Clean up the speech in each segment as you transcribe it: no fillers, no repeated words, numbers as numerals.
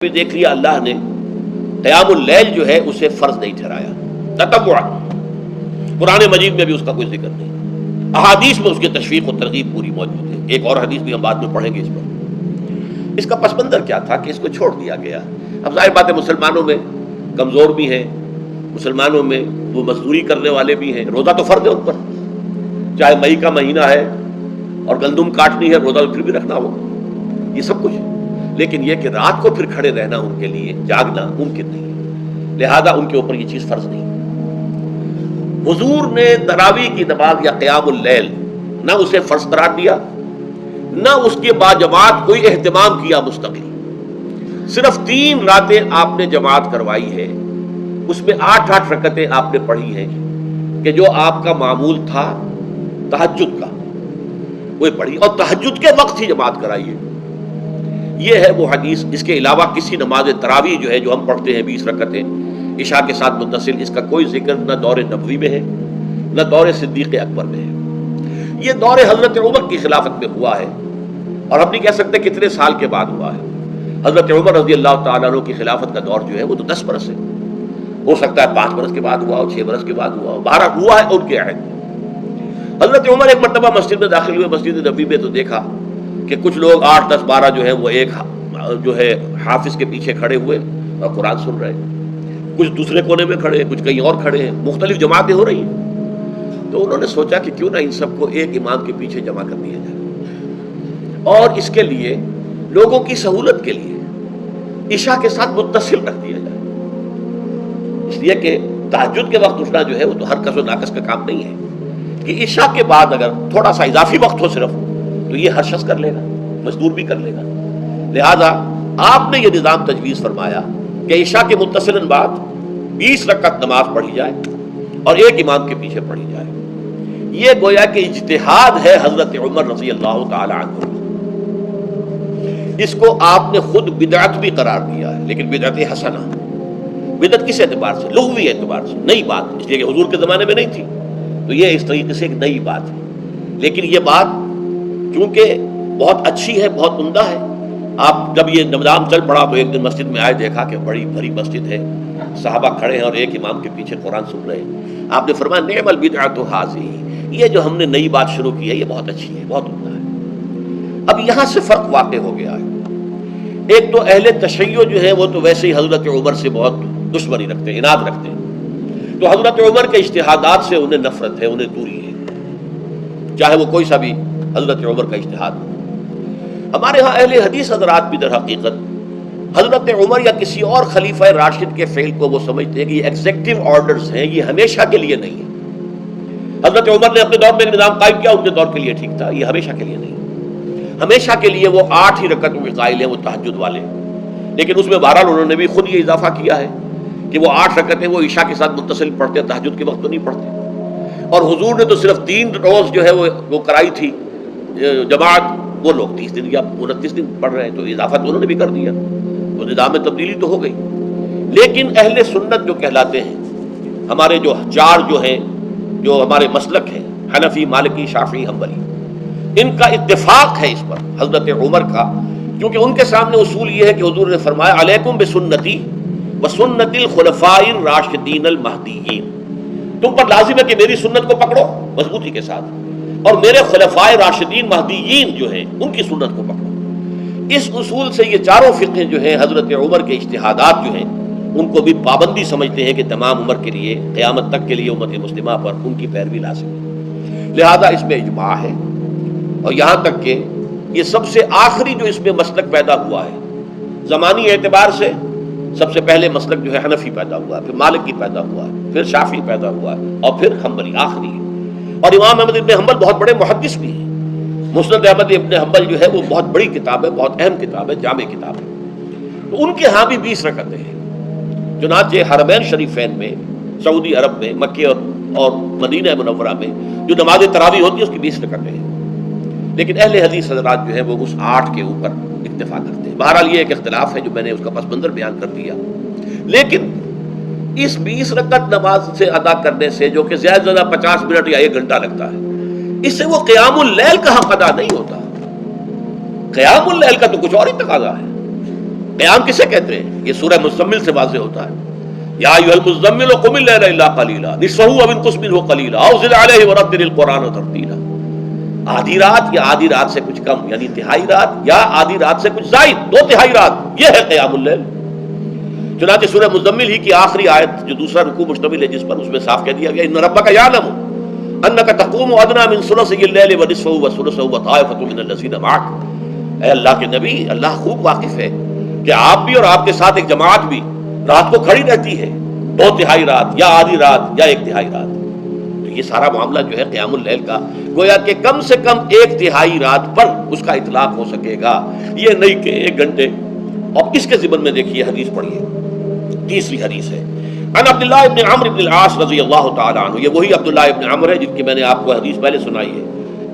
بھی دیکھ لیا اللہ نے قیام اللیل جو ہے اسے فرض نہیں ٹھہرایا تطوعا، قرآن مجید میں بھی اس کا کوئی ذکر نہیں، احادیث میں اس کی تشویق و ترغیب پوری موجود ہے۔ ایک اور حدیث بھی ہم بعد میں پڑھیں گے اس پر۔ اس کا پس منظر کیا تھا کہ اس کو چھوڑ دیا گیا۔ اب ظاہر بات ہے مسلمانوں میں کمزور بھی ہیں، مسلمانوں میں وہ مزدوری کرنے والے بھی ہیں، روزہ تو فرض ہے ان پر، چاہے مئی کا مہینہ ہے اور گندم کاٹنی ہے، روزہ پھر بھی رکھنا ہوگا، یہ سب کچھ ہے، لیکن یہ کہ رات کو پھر کھڑے رہنا ان کے لیے جاگنا ممکن نہیں ہے، لہذا ان کے اوپر یہ چیز فرض نہیں۔ حضور نے تراویح کی نماز یا قیام اللیل نہ اسے فرض قرار دیا، نہ اس کے باجماعت کوئی اہتمام کیا مستقل، صرف 3 راتیں آپ نے جماعت کروائی ہے، اس میں 8 رکعتیں آپ نے پڑھی ہیں کہ جو آپ کا معمول تھا تہجد کا وہ پڑھی، اور تہجد کے وقت ہی جماعت کرائی ہے۔ یہ ہے وہ حدیث، اس کے علاوہ کسی نماز تراویح جو ہے جو ہم پڑھتے ہیں 20 رکعتیں عشاء کے ساتھ متصل، اس کا کوئی ذکر نہ دور نبوی میں ہے نہ دور صدیق اکبر میں ہے۔ یہ دور حضرت عمر کی خلافت میں ہوا ہے، اور ہم نہیں کہہ سکتے کتنے سال کے بعد ہوا ہے۔ حضرت عمر رضی اللہ تعالیٰ عنہ کی خلافت کا دور جو ہے وہ تو 10 برس ہے، ہو سکتا ہے 5 برس کے بعد ہوا ہو، 6 برس کے بعد ہوا ہو، 12 ہوا ہے ان کے عہد میں۔ حضرت عمر ایک مرتبہ مسجد میں داخل ہوئے، مسجد نبوی میں، تو دیکھا کہ کچھ لوگ 8 10 12 جو ہے وہ ایک جو ہے حافظ کے پیچھے کھڑے ہوئے اور قرآن سن رہے ہیں، کچھ دوسرے کونے میں کھڑے ہیں، کچھ کہیں اور کھڑے ہیں، مختلف جماعتیں ہو رہی ہیں۔ تو انہوں نے سوچا کہ کیوں نہ ان سب کو ایک امام کے پیچھے جمع کر دیا جائے، اور اس کے لیے لوگوں کی سہولت کے لیے عشاء کے ساتھ متصل رکھ دیا جائے، اس لیے کہ تہجد کے وقت اٹھنا جو ہے وہ تو ہر کس و ناقص کا کام نہیں ہے، کہ عشاء کے بعد اگر تھوڑا سا اضافی وقت ہو صرف تو یہ ہر شخص کر لے گا، مزدور بھی کر لے گا۔ لہذا آپ نے یہ نظام تجویز فرمایا کہ عشاء کے متصلاً بعد 20 رکعت نماز پڑھی جائے اور ایک امام کے پیچھے پڑھی جائے۔ یہ گویا کہ اجتہاد ہے حضرت عمر رضی اللہ تعالی عنہ، اس کو آپ نے خود بدعت بھی قرار دیا ہے، لیکن بدعت حسنہ۔ بدعت کس اعتبار سے؟ لغوی اعتبار سے، نئی بات، اس لیے کہ حضور کے زمانے میں نہیں تھی، تو یہ اس طریقے سے ایک نئی بات ہے، لیکن یہ بات کیونکہ بہت اچھی ہے، بہت عمدہ ہے۔ آپ جب یہ نظام چل پڑا تو ایک دن مسجد میں آئے، دیکھا کہ بڑی بھری مسجد ہے، صحابہ کھڑے ہیں اور ایک امام کے پیچھے قرآن سن رہے ہیں۔ آپ نے فرمایا نعم البدعۃ ھذہ، یہ جو ہم نے نئی بات شروع کی ہے یہ بہت اچھی ہے، بہت عمدہ ہے۔ اب یہاں سے فرق واقع ہو گیا ہے، ایک تو اہل تشیع جو ہے وہ تو ویسے ہی حضرت عمر سے بہت دشمنی رکھتے ہیں، عناد رکھتے ہیں، تو حضرت عمر کے اجتہادات سے انہیں نفرت ہے، انہیں دوری ہے، چاہے وہ کوئی سا بھی حضرت عمر کا اجتہاد ہو۔ ہمارے ہاں اہل حدیث حضرات بھی در حقیقت حضرت عمر یا کسی اور خلیفہ راشد کے فعل کو وہ سمجھتے ہیں کہ یہ ایگزیکٹو آرڈرز ہیں، یہ ہمیشہ کے لیے نہیں ہے۔ حضرت عمر نے اپنے دور میں نظام قائم کیا، ان کے دور کے لیے ٹھیک تھا، یہ ہمیشہ کے لیے نہیں، ہمیشہ کے لیے وہ 8 ہی رکعتوں کے قائل ہیں، وہ تہجد والے، لیکن اس میں بہرحال انہوں نے بھی خود یہ اضافہ کیا ہے کہ وہ 8 رکعتیں وہ عشاء کے ساتھ متصل پڑھتے ہیں، تہجد کے وقت تو نہیں پڑھتے، اور حضور نے تو صرف 3 روز جو ہے وہ کرائی تھی جماعت، وہ لوگ 30 دن یا 29 دن پڑھ رہے ہیں، تو اضافہ تو انہوں نے بھی کر دیا، تو نظام میں تبدیلی تو ہو گئی۔ لیکن اہل سنت جو کہلاتے ہیں، ہمارے جو 4 جو ہیں، جو ہمارے مسلک ہیں، حنفی، مالکی، شافعی، حنبلی، ان کا اتفاق ہے اس پر حضرت عمر کا، کیونکہ ان کے سامنے اصول یہ ہے کہ حضور نے فرمایا علیکم بسنتی وسنت الخلفاء الراشدین المہدیین، تم پر لازم ہے کہ میری سنت کو پکڑو مضبوطی کے ساتھ، اور میرے خلفاء راشدین مہدیین جو ہیں ان کی سنت کو پکڑو۔ اس اصول سے یہ 4 فقہ جو ہیں حضرت عمر کے اجتہادات جو ہیں ان کو بھی پابندی سمجھتے ہیں کہ تمام عمر کے لیے قیامت تک کے لیے امت مسلمہ پر ان کی پیروی لازم ہے، لہذا اس میں اجماع ہے۔ اور یہاں تک کہ یہ سب سے آخری جو اس میں مسلک پیدا ہوا ہے زمانی اعتبار سے، سب سے پہلے مسلک جو ہے حنفی پیدا ہوا ہے، پھر مالکی پیدا ہوا ہے، پھر شافعی پیدا ہوا ہے، اور پھر حنبلی آخری ہے۔ اور امام احمد ابن حنبل بہت بڑے محدث بھی ہیں، مسند احمد ابن حنبل جو ہے وہ بہت بڑی کتاب ہے، بہت اہم کتاب ہے، جامع کتاب ہے، تو ان کے ہاں بھی 20 رکعتیں ہیں۔ چنانچہ حرمین شریفین میں، سعودی عرب میں، مکے اور مدینہ منورہ میں جو نماز تراویح ہوتی ہے اس کی 20 رکعتیں ہیں، لیکن اہل حدیث حضرات جو ہے وہ اس 8 کے اوپر اکتفا کرتے ہیں۔ بہرحال یہ ایک اختلاف ہے جو میں نے اس کا پس منظر بیان کر دیا، لیکن اس 20 رکعت نماز سے ادا کرنے سے، جو کہ زیادہ سے زیادہ 50 منٹ یا 1 گھنٹہ لگتا ہے، اس سے وہ قیام اللیل کا حق ادا نہیں ہوتا۔ قیام اللیل کا تو کچھ اور ہی تقاضا ہے، قیام کسے کہتے ہیں؟ یہ سورہ مزمل سے واضح ہوتا ہے. یا ایھا المزمل قم اللیل الا قلیلا نصفہ او انقص منہ قلیلا او زد علیہ ورتل القرآن ترتیلا. آدھی رات یا آدھی رات سے کچھ کم یعنی تہائی رات یا آدھی رات سے کچھ زائد 2/3 رات، یہ ہے قیام اللیل. چنانچہ سورہ مزمل ہی کی آخری آیت جو دوسرا رکوع مشتمل ہے جس پر، اس میں صاف کہہ دیا گیا ان ربک یعلم انک تقوم ادنی من ثلثی اللیل ونصفہ وثلثہ وطائفۃ من الذین معک. اے اللہ کے نبی، اللہ خوب واقف ہے کہ آپ بھی اور آپ کے ساتھ ایک جماعت بھی رات کو کھڑی رہتی ہے 2/3 رات یا آدھی رات یا 1/3 رات. تو یہ سارا معاملہ جو ہے قیام اللیل کا، گویا کہ کم سے کم 1/3 رات پر اس کا اطلاق ہو سکے گا، یہ نہیں کہ 1 گھنٹے. اور اس کے ضمن میں دیکھیے حدیث پڑھیے، تیسری حدیث ہے عن عبداللہ ابن عمرو بن العاص رضی اللہ تعالی عنہ. یہ وہی عبداللہ ابن عمرو ہے جن کی میں نے آپ کو حدیث پہلے سنائی ہے.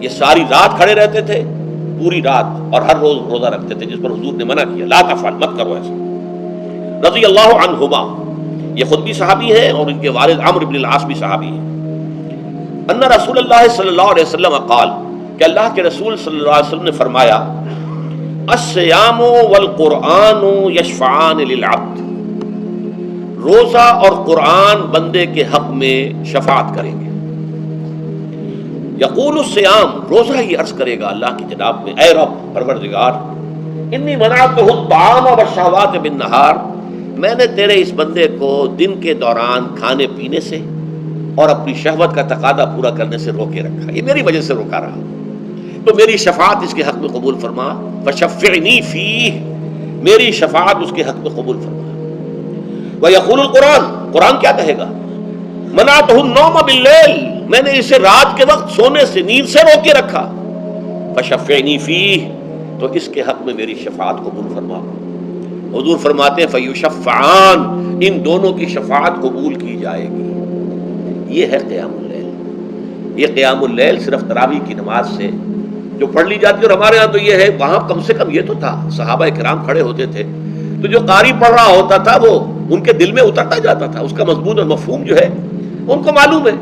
یہ ساری رات کھڑے رہتے تھے، پوری رات، اور ہر روز روزہ رکھتے تھے، جس پر حضور نے منع کیا لا تفعل، مت کرو ایسا. رضی اللہ عنہما، یہ خود بھی صحابی ہیں اور ان کے والد عمرو بن العاص بھی صحابی ہیں. ان رسول اللہ صلی اللہ علیہ وسلم قال، کہ اللہ کے رسول صلی اللہ علیہ وسلم نے فرمایا الصیام والقرآن یشفعان للعبد. روزہ اور قرآن بندے کے حق میں شفاعت کریں گے. یقول الصیام، روزہ ہی عرض کرے گا اللہ کی جناب میں، اے رب پروردگار، انی منعتہ الطعام والشہوات بالنہار، میں نے تیرے اس بندے کو دن کے دوران کھانے پینے سے اور اپنی شہوت کا تقاضا پورا کرنے سے روکے رکھا، یہ میری وجہ سے روکا رہا، تو میری شفاعت اس کے حق میں قبول فرما. فشفعنی فیہ، میری شفاعت اس کے حق میں قبول فرما. ویقول القرآن، قرآن کیا کہے گا؟ منعتہ النوم باللیل، میں نے اسے رات کے وقت سونے سے، نیند سے روکے رکھا. فشفعنی فیہ، تو اس کے حق میں میری شفاعت قبول فرما. حضور فرماتے ہیں فیشفعان، ان دونوں کی شفاعت قبول کی جائے گی. یہ ہے قیام اللیل. یہ قیام اللیل صرف تراویح کی نماز سے جو پڑھ لی جاتی ہے، اور ہمارے ہاں تو یہ ہے، وہاں کم سے کم یہ تو تھا، صحابہ کرام کھڑے ہوتے تھے تو جو قاری پڑھ رہا ہوتا تھا وہ ان کے دل میں اترتا جاتا تھا، اس کا مضمون اور مفہوم جو ہے ان کو معلوم ہے،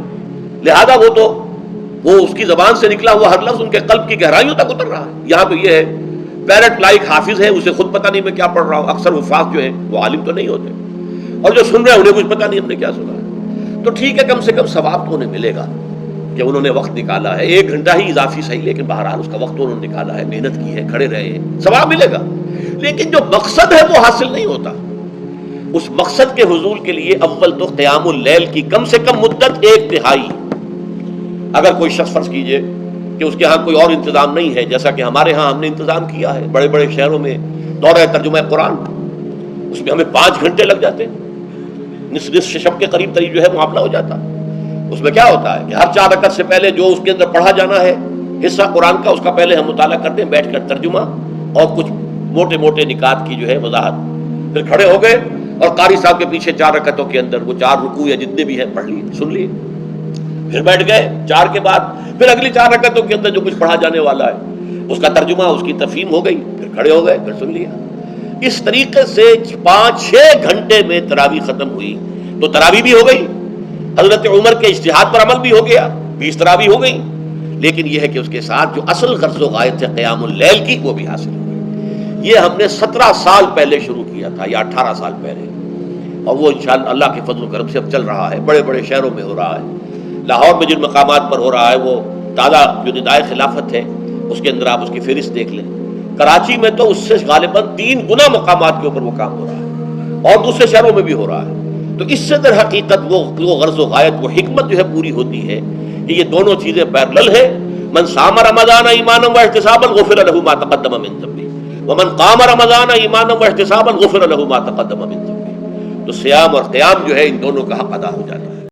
لہذا وہ اس کی زبان سے نکلا ہوا ہر لفظ ان کے قلب کی گہرائیوں تک اتر رہا ہے. یہاں تو یہ ہے پیرٹ لائک حافظ ہے، اسے خود پتہ نہیں میں کیا پڑھ رہا ہوں. اکثر حفاظ جو ہے وہ عالم تو نہیں ہوتے، اور جو سن رہے ہیں انہیں کچھ پتہ نہیں ہم نے کیا سنا ہے. تو ٹھیک ہے، کم سے کم ثواب تو انہیں ملے گا کہ انہوں نے وقت نکالا ہے، 1 گھنٹہ ہی اضافی صحیح، لیکن بہرحال اس کا وقت انہوں نے نکالا ہے، محنت کی ہے، کھڑے رہے ہیں، ثواب ملے گا. لیکن جو مقصد ہے وہ حاصل نہیں ہوتا. اس مقصد کے حصول کے لیے اول تو قیام اللیل کی کم سے کم مدت 1/3. اگر کوئی شخص فرض کیجئے کہ اس کے ہاں کوئی اور انتظام نہیں ہے، جیسا کہ ہمارے ہاں ہم نے انتظام کیا ہے بڑے بڑے شہروں میں دورہ ترجمہ قرآن، اس میں ہمیں 5 گھنٹے لگ جاتے ہیں، نصف شب کے قریب جو ہے معاملہ ہو جاتا. اس میں کیا ہوتا ہے کہ ہر 4 رکعت سے پہلے جو اس کے اندر پڑھا جانا ہے حصہ قرآن کا، اس کا پہلے ہم مطالعہ کرتے ہیں بیٹھ کر، ترجمہ اور کچھ موٹے موٹے نکات کی جو ہے وضاحت. پھر کھڑے ہو گئے اور قاری صاحب کے پیچھے 4 رکعتوں کے اندر وہ 4 رکوع یا جتنے بھی ہیں پڑھ لیے، سن لیے. پھر بیٹھ گئے 4 کے بعد پھر اگلی 4 رکعتوں کے اندر جو کچھ پڑھا جانے والا ہے اس کا ترجمہ، اس کی تفہیم ہو گئی، پھر کھڑے ہو گئے، پھر سن لیا. اس طریقے سے 5-6 گھنٹے میں تراویح ختم ہوئی. تو تراویح بھی ہو گئی، حضرت عمر کے اجتہاد پر عمل بھی ہو گیا، 20 تراویح ہو گئی. لیکن یہ ہے کہ اس کے ساتھ جو اصل غرض و غایت ہے قیام اللیل کی، وہ بھی حاصل ہو گئی. یہ ہم نے 17 سال پہلے شروع کیا تھا یا 18 سال پہلے، اور وہ انشاءاللہ اللہ کے فضل و کرم سے اب چل رہا ہے. بڑے بڑے شہروں میں ہو رہا ہے، لاہور میں جن مقامات پر ہو رہا ہے وہ تازہ جو ندائے خلافت ہے اس کے اندر آپ اس کی فہرست دیکھ لیں. کراچی میں تو اس سے غالباً 3 گنا مقامات کے اوپر وہ کام ہو رہا ہے، اور دوسرے شہروں میں بھی ہو رہا ہے. تو اس سے در حقیقت وہ غرض و غایت، وہ حکمت جو ہے پوری ہوتی ہے کہ یہ دونوں چیزیں پیرلل ہیں. من صام رمضان ایمانا واحتسابا غفر له ما تقدم من ذنبه ومن قام رمضان ایمانا واحتسابا غفر له ما تقدم من ذنبه. تو صیام اور قیام جو ہے ان دونوں کا حق ادا ہو جاتا ہے.